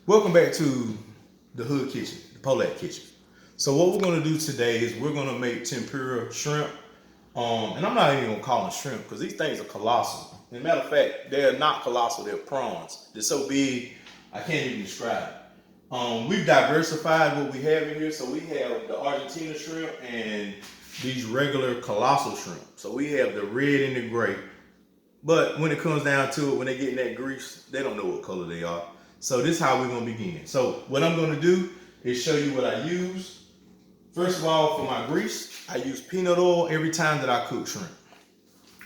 Welcome back to the Hood Kitchen, the Polak Kitchen. So what we're gonna do today is we're gonna make tempura shrimp. And I'm not even gonna call them shrimp because these things are colossal. As a matter of fact, they're not colossal, they're prawns. They're so big, I can't even describe it. We've diversified what we have in here. So we have the Argentina shrimp and these regular colossal shrimp. So we have the red and the gray. But when it comes down to it, when they get in that grease, they don't know what color they are. So this is how we're gonna begin. So what I'm gonna do is show you what I use. First of all, for my grease, I use peanut oil every time that I cook shrimp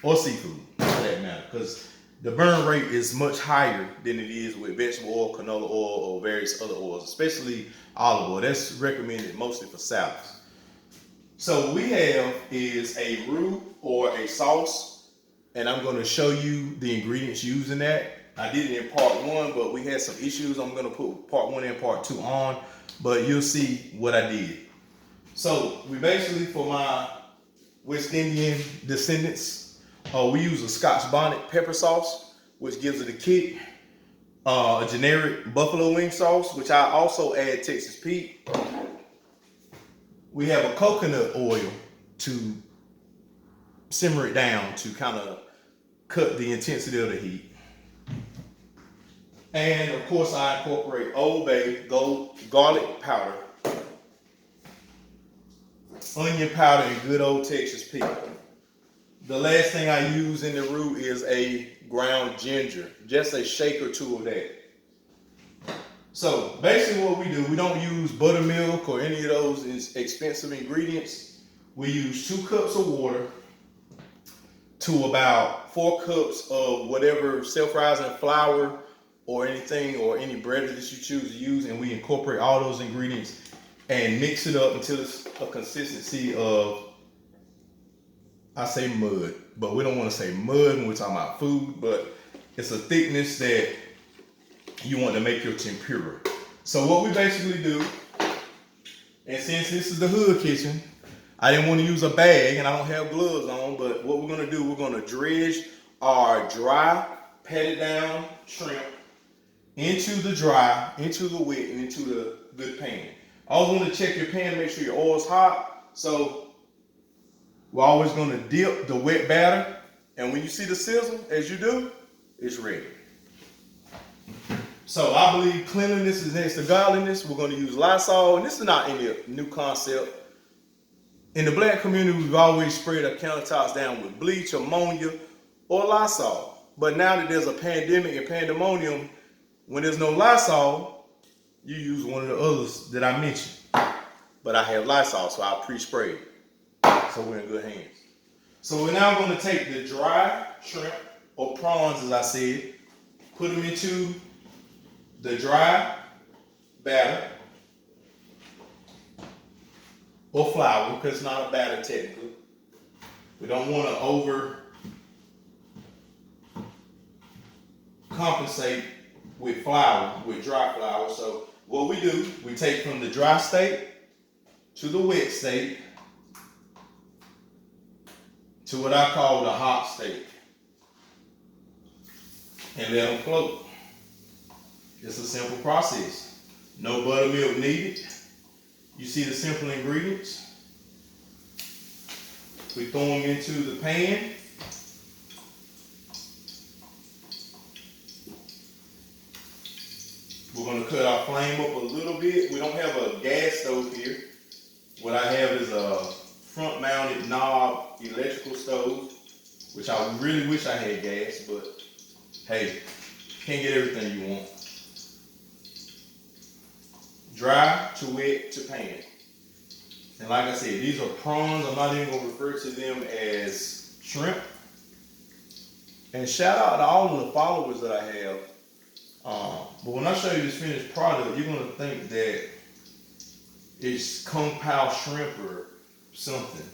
or seafood, for that matter, because the burn rate is much higher than it is with vegetable oil, canola oil, or various other oils, especially olive oil. That's recommended mostly for salads. So what we have is a roux or a sauce, and I'm going to show you the ingredients used in that. I did it in part one, but we had some issues. I'm going to put part one and part two on, but you'll see what I did. So we basically, for my West Indian descendants, we use a Scotch bonnet pepper sauce, which gives it a kick. A generic buffalo wing sauce, which I also add Texas Pete. We have a coconut oil to simmer it down to kind of cut the intensity of the heat. And of course, I incorporate Old Bay garlic powder, onion powder, and good old Texas Pete. The last thing I use in the roux is a ground ginger, just a shake or two of that. So basically what we do, we don't use buttermilk or any of those expensive ingredients. We use 2 cups of water to about 4 cups of whatever self-rising flour or anything or any bread that you choose to use, and we incorporate all those ingredients and mix it up until it's a consistency of, I say mud, but we don't want to say mud when we're talking about food, but it's a thickness that you want to make your tempura. So what we basically do, and since this is the Hood Kitchen, I didn't want to use a bag and I don't have gloves on, but what we're going to do, we're going to dredge our dry, patted down shrimp into the dry, into the wet, and into the good pan. Always want to check your pan, make sure your oil's hot. So we're always going to dip the wet batter, and when you see the sizzle, as you do, it's ready. So I believe cleanliness is next to godliness. We're going to use Lysol, and this is not any new concept. In the black community, we've always sprayed our countertops down with bleach, ammonia, or Lysol. But now that there's a pandemic and pandemonium, when there's no Lysol, you use one of the others that I mentioned. But I have Lysol, so I'll pre-spray it. So we're in good hands. So we're now going to take the dry shrimp or prawns, as I said, put them into the dry batter or flour, because it's not a batter technically. We don't want to over compensate with flour, with dry flour. So what we do, we take from the dry state to the wet state to what I call the hot state, and let them float. It's a simple process. No buttermilk needed. You see the simple ingredients. We throw them into the pan. We're going to cut our flame up a little bit. We don't have a gas stove here. What I have is a front mounted knob electrical stove, which I really wish I had gas, but hey, can't get everything you want. Dry to wet to pan. And like I said, these are prawns. I'm not even going to refer to them as shrimp. And shout out to all of the followers that I have. But when I show you this finished product, you're going to think that it's Kung Pao shrimp or something.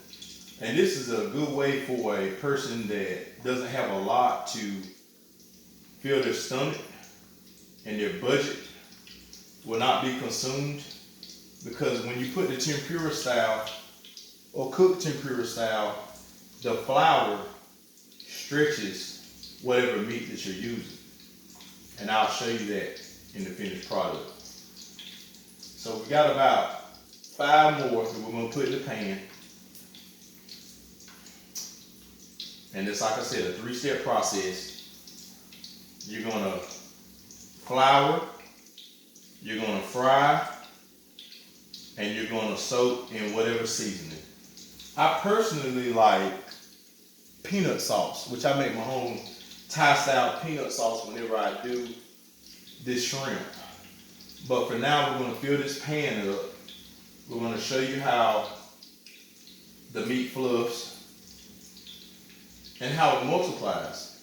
And this is a good way for a person that doesn't have a lot to fill their stomach, and their budget will not be consumed, because when you put the tempura style or cooked tempura style, the flour stretches whatever meat that you're using. And I'll show you that in the finished product. So we got about 5 more that we're gonna put in the pan. And it's, like I said, a 3-step process. You're gonna flour, you're gonna fry, and you're gonna soak in whatever seasoning. I personally like peanut sauce, which I make my own Thai style peanut sauce whenever I do this shrimp. But for now, we're gonna fill this pan up. We're gonna show you how the meat fluffs and how it multiplies.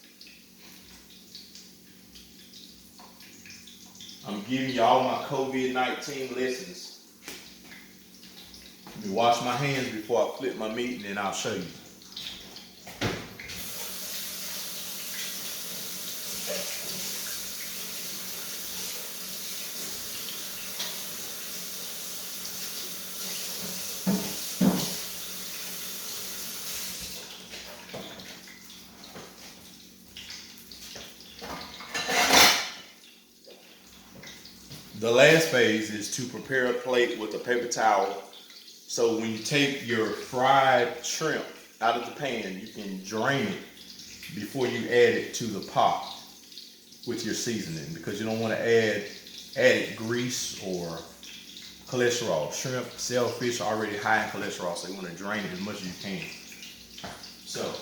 I'm giving you all my COVID-19 lessons. Let me wash my hands before I flip my meat, and then I'll show you. The last phase is to prepare a plate with a paper towel. So when you take your fried shrimp out of the pan, you can drain it before you add it to the pot with your seasoning, because you don't want to add added grease or cholesterol. Shrimp, shellfish are already high in cholesterol, so you want to drain it as much as you can. So,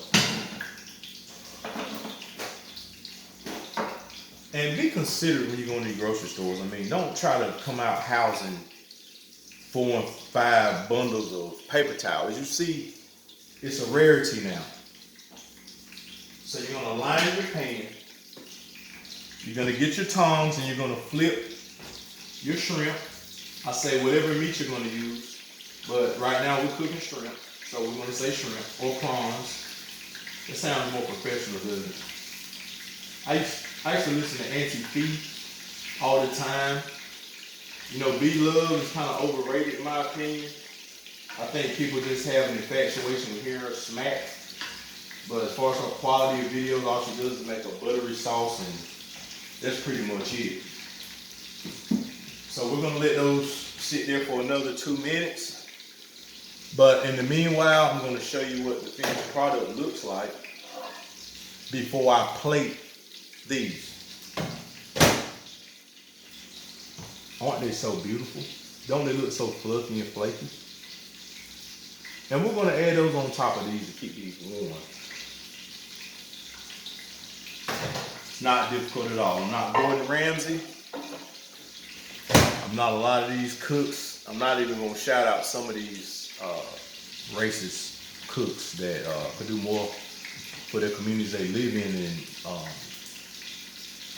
and be considerate when you go into the grocery stores. I mean, don't try to come out housing 4 and 5 bundles of paper towels. You see, it's a rarity now. So you're gonna line your pan. You're gonna get your tongs and you're gonna flip your shrimp. I say whatever meat you're gonna use, but right now we're cooking shrimp, so we're gonna say shrimp or prawns. It sounds more professional, doesn't it? I used to listen to Auntie P all the time. You know, B-Love is kind of overrated in my opinion. I think people just have an infatuation with hearing her smack. But as far as her quality of videos, all she does is make a buttery sauce, and that's pretty much it. So we're gonna let those sit there for another 2 minutes. But in the meanwhile, I'm gonna show you what the finished product looks like before I plate these. Aren't they so beautiful? Don't they look so fluffy and flaky? And we're gonna add those on top of these to keep these warm. It's not difficult at all. I'm not Gordon Ramsay. I'm not a lot of these cooks. I'm not even gonna shout out some of these racist cooks that could do more for their communities they live in and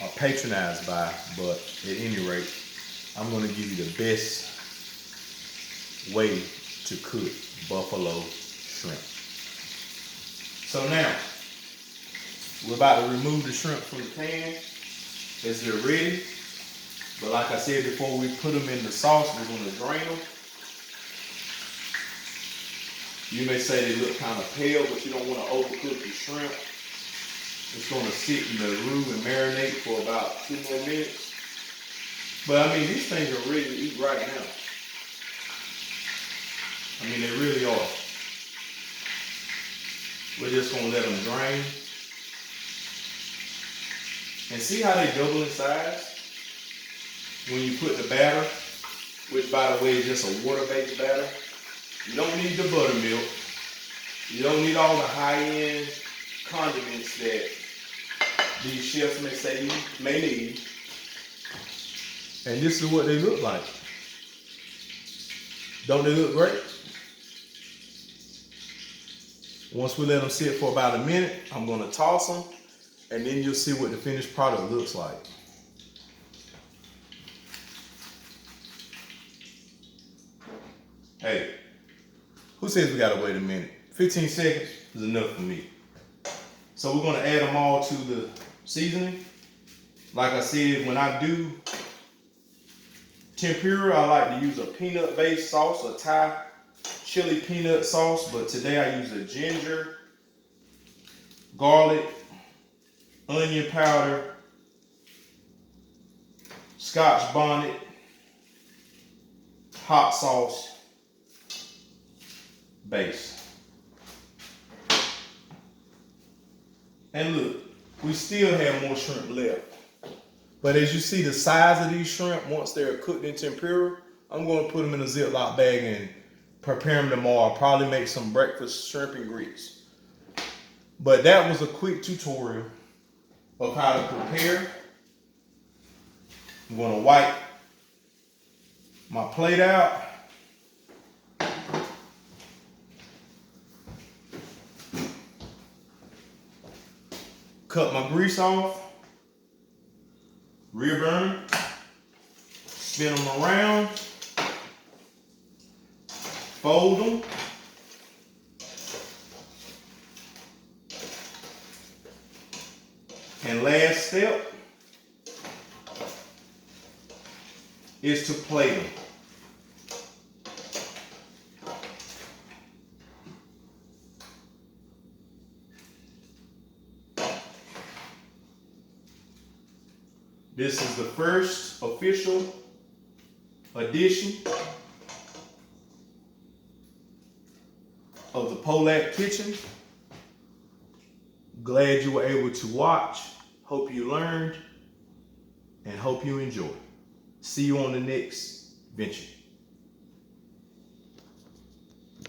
are patronized by. But at any rate, I'm gonna give you the best way to cook buffalo shrimp. So now, we're about to remove the shrimp from the pan as they're ready. But like I said before, we put them in the sauce, we're gonna drain them. You may say they look kind of pale, but you don't want to overcook your shrimp. It's gonna sit in the roux and marinate for about 2 more minutes. But I mean, these things are ready to eat right now. I mean, they really are. We're just gonna let them drain. And see how they double in size? When you put the batter, which by the way is just a water-based batter. You don't need the buttermilk. You don't need all the high-end condiments that these chefs may say you may need. And this is what they look like. Don't they look great? Once we let them sit for about a minute, I'm gonna toss them, and then you'll see what the finished product looks like. Hey, who says we gotta wait a minute? 15 seconds is enough for me. So we're gonna add them all to the seasoning. Like I said, when I do tempura, I like to use a peanut-based sauce, a Thai chili peanut sauce, but today I use a ginger, garlic, onion powder, Scotch bonnet, hot sauce base. And look, we still have more shrimp left. But as you see the size of these shrimp, once they're cooked in tempura, I'm going to put them in a Ziploc bag and prepare them tomorrow. I'll probably make some breakfast shrimp and grits. But that was a quick tutorial of how to prepare. I'm going to wipe my plate out. Cut my grease off. Rear burner. Spin them around. Fold them. And last step is to plate them. This is the first official edition of the Polak Kitchen. Glad you were able to watch. Hope you learned and hope you enjoyed. See you on the next venture.